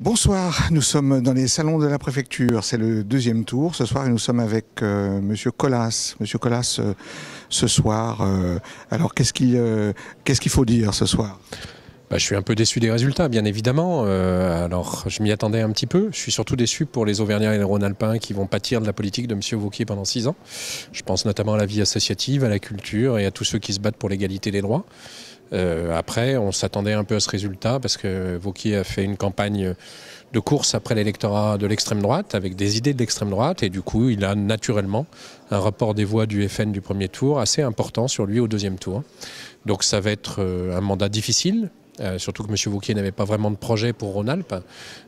Bonsoir, nous sommes dans les salons de la préfecture, c'est le deuxième tour ce soir et nous sommes avec Monsieur Colas. Monsieur Colas, ce soir, alors qu'est-ce qu'il faut dire ce soir? Je suis un peu déçu des résultats, bien évidemment. Alors, je m'y attendais un petit peu. Je suis surtout déçu pour les Auvergnats et les Rhône-Alpins qui vont pâtir de la politique de M. Wauquiez pendant 6 ans. Je pense notamment à la vie associative, à la culture et à tous ceux qui se battent pour l'égalité des droits. Après, on s'attendait un peu à ce résultat parce que Wauquiez a fait une campagne de course après l'électorat de l'extrême droite avec des idées de l'extrême droite et du coup, il a naturellement un rapport des voix du FN du premier tour assez important sur lui au deuxième tour. Donc ça va être un mandat difficile. Surtout que M. Wauquiez n'avait pas vraiment de projet pour Rhône-Alpes,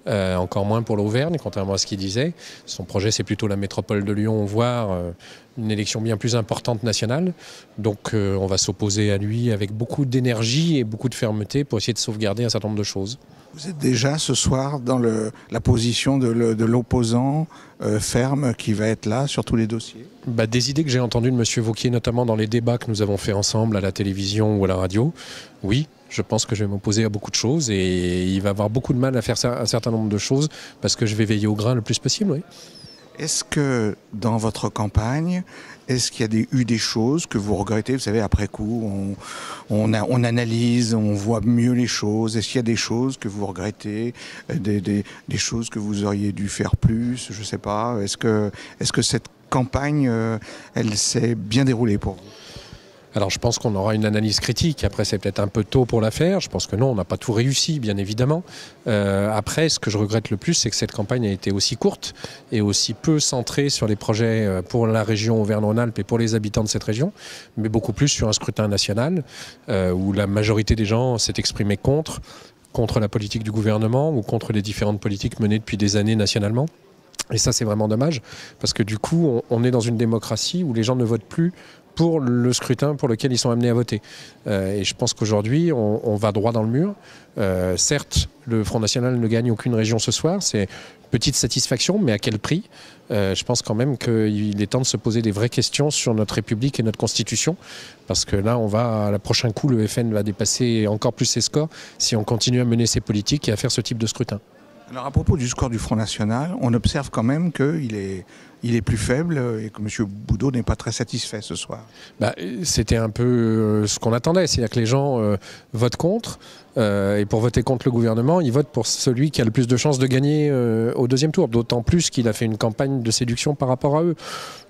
encore moins pour l'Auvergne, contrairement à ce qu'il disait. Son projet, c'est plutôt la métropole de Lyon, voire une élection bien plus importante nationale. Donc on va s'opposer à lui avec beaucoup d'énergie et beaucoup de fermeté pour essayer de sauvegarder un certain nombre de choses. Vous êtes déjà ce soir dans la position de l'opposant ferme qui va être là sur tous les dossiers? Des idées que j'ai entendues de M. Wauquiez, notamment dans les débats que nous avons fait ensemble à la télévision ou à la radio, oui. Je pense que je vais m'opposer à beaucoup de choses et il va avoir beaucoup de mal à faire un certain nombre de choses parce que je vais veiller au grain le plus possible. Oui. Est-ce que dans votre campagne, est-ce qu'il y a eu des choses que vous regrettez? Vous savez, après coup, on analyse, on voit mieux les choses. Est-ce qu'il y a des choses que vous regrettez, des choses que vous auriez dû faire plus? Je ne sais pas. Est-ce que cette campagne, elle s'est bien déroulée pour vous? Alors je pense qu'on aura une analyse critique, après c'est peut-être un peu tôt pour la faire, je pense que non, on n'a pas tout réussi bien évidemment. Après ce que je regrette le plus c'est que cette campagne a été aussi courte et aussi peu centrée sur les projets pour la région Auvergne-Rhône-Alpes et pour les habitants de cette région, mais beaucoup plus sur un scrutin national où la majorité des gens s'est exprimée contre la politique du gouvernement ou contre les différentes politiques menées depuis des années nationalement. Et ça c'est vraiment dommage parce que du coup on est dans une démocratie où les gens ne votent plus pour le scrutin pour lequel ils sont amenés à voter. Et je pense qu'aujourd'hui, on va droit dans le mur. Certes, le Front National ne gagne aucune région ce soir, c'est une petite satisfaction, mais à quel prix? Je pense quand même qu'il est temps de se poser des vraies questions sur notre République et notre Constitution, parce que là, à la prochain coup, le FN va dépasser encore plus ses scores si on continue à mener ses politiques et à faire ce type de scrutin. Alors à propos du score du Front National, on observe quand même qu'il est plus faible et que M. Boudot n'est pas très satisfait ce soir. C'était un peu ce qu'on attendait, c'est-à-dire que les gens votent contre et pour voter contre le gouvernement, ils votent pour celui qui a le plus de chances de gagner au deuxième tour, d'autant plus qu'il a fait une campagne de séduction par rapport à eux.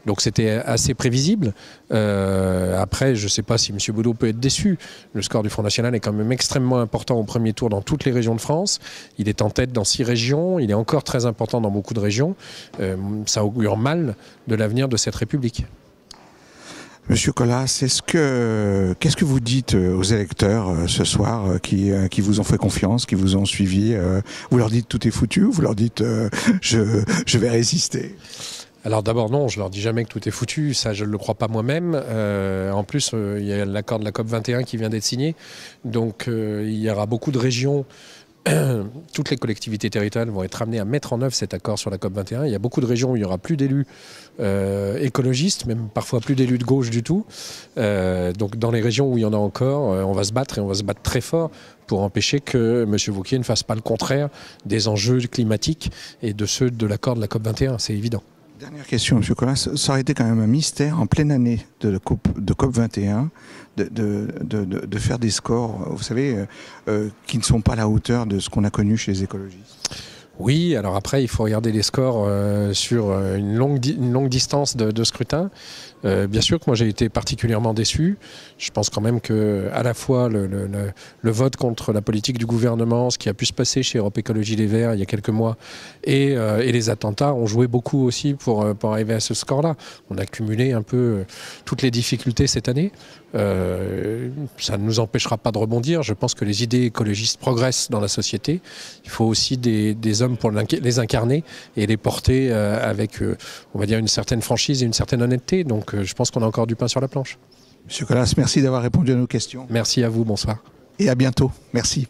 Donc c'était assez prévisible. Après, je ne sais pas si M. Boudot peut être déçu. Le score du Front National est quand même extrêmement important au premier tour dans toutes les régions de France. Il est en tête dans 6 régions, il est encore très important dans beaucoup de régions. Ça augure mal de l'avenir de cette République. Monsieur Colas, qu'est-ce que vous dites aux électeurs ce soir qui vous ont fait confiance, qui vous ont suivi? Vous leur dites tout est foutu ou vous leur dites je vais résister? Alors d'abord non, je leur dis jamais que tout est foutu, ça je ne le crois pas moi-même. En plus, il y a l'accord de la COP21 qui vient d'être signé, donc il y aura beaucoup de régions. Toutes les collectivités territoriales vont être amenées à mettre en œuvre cet accord sur la COP21. Il y a beaucoup de régions où il n'y aura plus d'élus écologistes, même parfois plus d'élus de gauche du tout. Donc dans les régions où il y en a encore, on va se battre et on va se battre très fort pour empêcher que M. Wauquiez ne fasse pas le contraire des enjeux climatiques et de ceux de l'accord de la COP21, c'est évident. Dernière question, M. Colas, ça aurait été quand même un mystère en pleine année de COP21 de faire des scores, vous savez, qui ne sont pas à la hauteur de ce qu'on a connu chez les écologistes. Oui, alors après, il faut regarder les scores sur une longue distance de scrutin. Bien sûr que moi j'ai été particulièrement déçu. Je pense quand même que à la fois le vote contre la politique du gouvernement, ce qui a pu se passer chez Europe Écologie Les Verts il y a quelques mois, et les attentats ont joué beaucoup aussi pour arriver à ce score-là. On a cumulé un peu toutes les difficultés cette année. Ça ne nous empêchera pas de rebondir. Je pense que les idées écologistes progressent dans la société. Il faut aussi des hommes pour les incarner et les porter avec, on va dire, une certaine franchise et une certaine honnêteté. Donc je pense qu'on a encore du pain sur la planche. Monsieur Colas, merci d'avoir répondu à nos questions. Merci à vous, bonsoir. Et à bientôt. Merci.